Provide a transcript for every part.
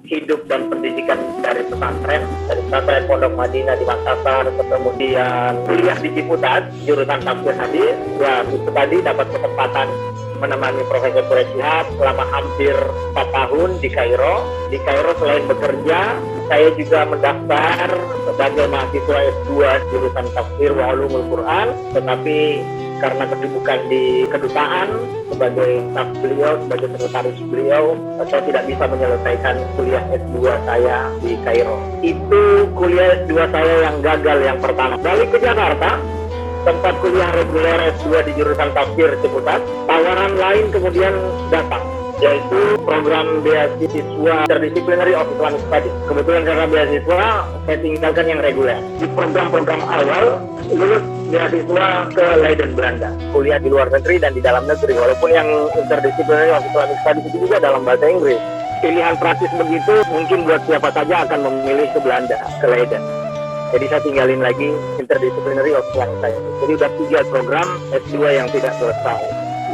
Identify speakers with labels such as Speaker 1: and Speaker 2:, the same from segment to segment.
Speaker 1: hidup dan pendidikan dari pesantren Pondok Madinah di Makassar, kemudian kuliah di Ciputat jurusan tafsir hadis. Ya, itu tadi dapat kesempatan menemani Profesor Quraish Shihab selama hampir 4 tahun di Kairo. Di Kairo selain bekerja, saya juga mendaftar sebagai mahasiswa S2 jurusan tafsir wa ulumul Quran, tetapi karena kesibukan di kedutaan sebagai staf beliau, sebagai sekretaris beliau, saya tidak bisa menyelesaikan kuliah S2 saya di Kairo. Itu kuliah S2 saya yang gagal yang pertama. Balik ke Jakarta, tempat kuliah reguler S2 di jurusan tafsir Ciputat, tawaran lain kemudian datang, yaitu program beasiswa Interdisciplinary of Islamic Studies. Kebetulan karena beasiswa, saya tinggalkan yang reguler. Di program-program awal, lulus beasiswa ke Leiden, Belanda. Kuliah di luar negeri dan di dalam negeri, walaupun yang Interdisciplinary of Islamic Studies itu juga dalam bahasa Inggris. Pilihan praktis begitu, mungkin buat siapa saja akan memilih ke Belanda, ke Leiden. Jadi saya tinggalin lagi Interdisciplinary of Islamic Studies. Jadi udah 3 program S2 yang tidak selesai.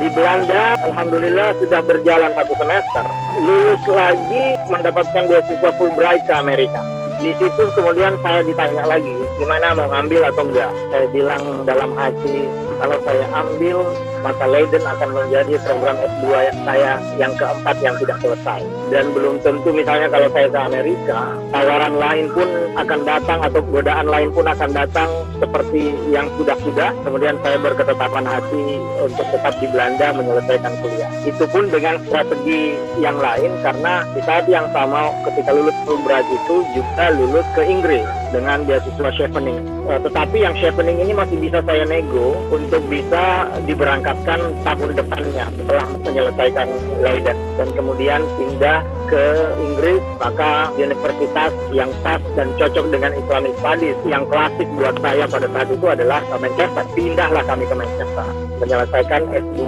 Speaker 1: Di Belanda, alhamdulillah sudah berjalan 1 semester. Lulus lagi mendapatkan beasiswa Fulbright ke Amerika. Di situ kemudian saya ditanya lagi, gimana mau ngambil atau enggak? Saya bilang dalam hati, kalau saya ambil, maka Leiden akan menjadi program S2 saya yang keempat yang tidak selesai. Dan belum tentu misalnya kalau saya ke Amerika, tawaran lain pun akan datang atau godaan lain pun akan datang seperti yang sudah-sudah. Kemudian saya berketetapan hati untuk tetap di Belanda menyelesaikan kuliah. Itu pun dengan strategi yang lain, karena di saat yang sama ketika lulus Fulbright itu juga lulus ke Inggris dengan beasiswa chevening. Tetapi yang chevening ini masih bisa saya nego untuk bisa diberangkatkan tahun depannya setelah menyelesaikan Leiden, dan kemudian pindah ke Inggris. Maka universitas yang pas dan cocok dengan Islamic Studies yang klasik buat saya pada saat itu adalah Manchester. Pindahlah kami ke Manchester menyelesaikan S2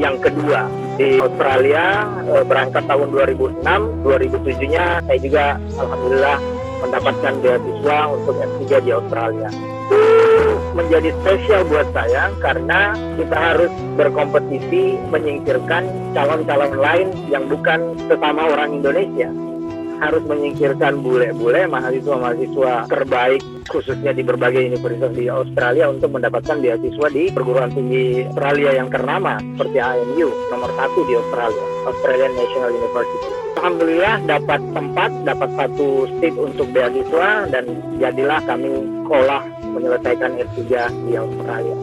Speaker 1: yang kedua di Australia. Berangkat tahun 2006, 2007-nya saya juga alhamdulillah mendapatkan beasiswa untuk S3 di Australia. Itu menjadi spesial buat saya karena kita harus berkompetisi menyingkirkan calon-calon lain yang bukan sesama orang Indonesia. Harus menyingkirkan bule-bule, mahasiswa-mahasiswa terbaik khususnya di berbagai universitas di Australia untuk mendapatkan beasiswa di perguruan tinggi Australia yang ternama seperti ANU, nomor 1 di Australia, Australian National University. Alhamdulillah dapat tempat, dapat 1 seat untuk beasiswa, dan jadilah kami sekolah menyelesaikan S3 di Australia.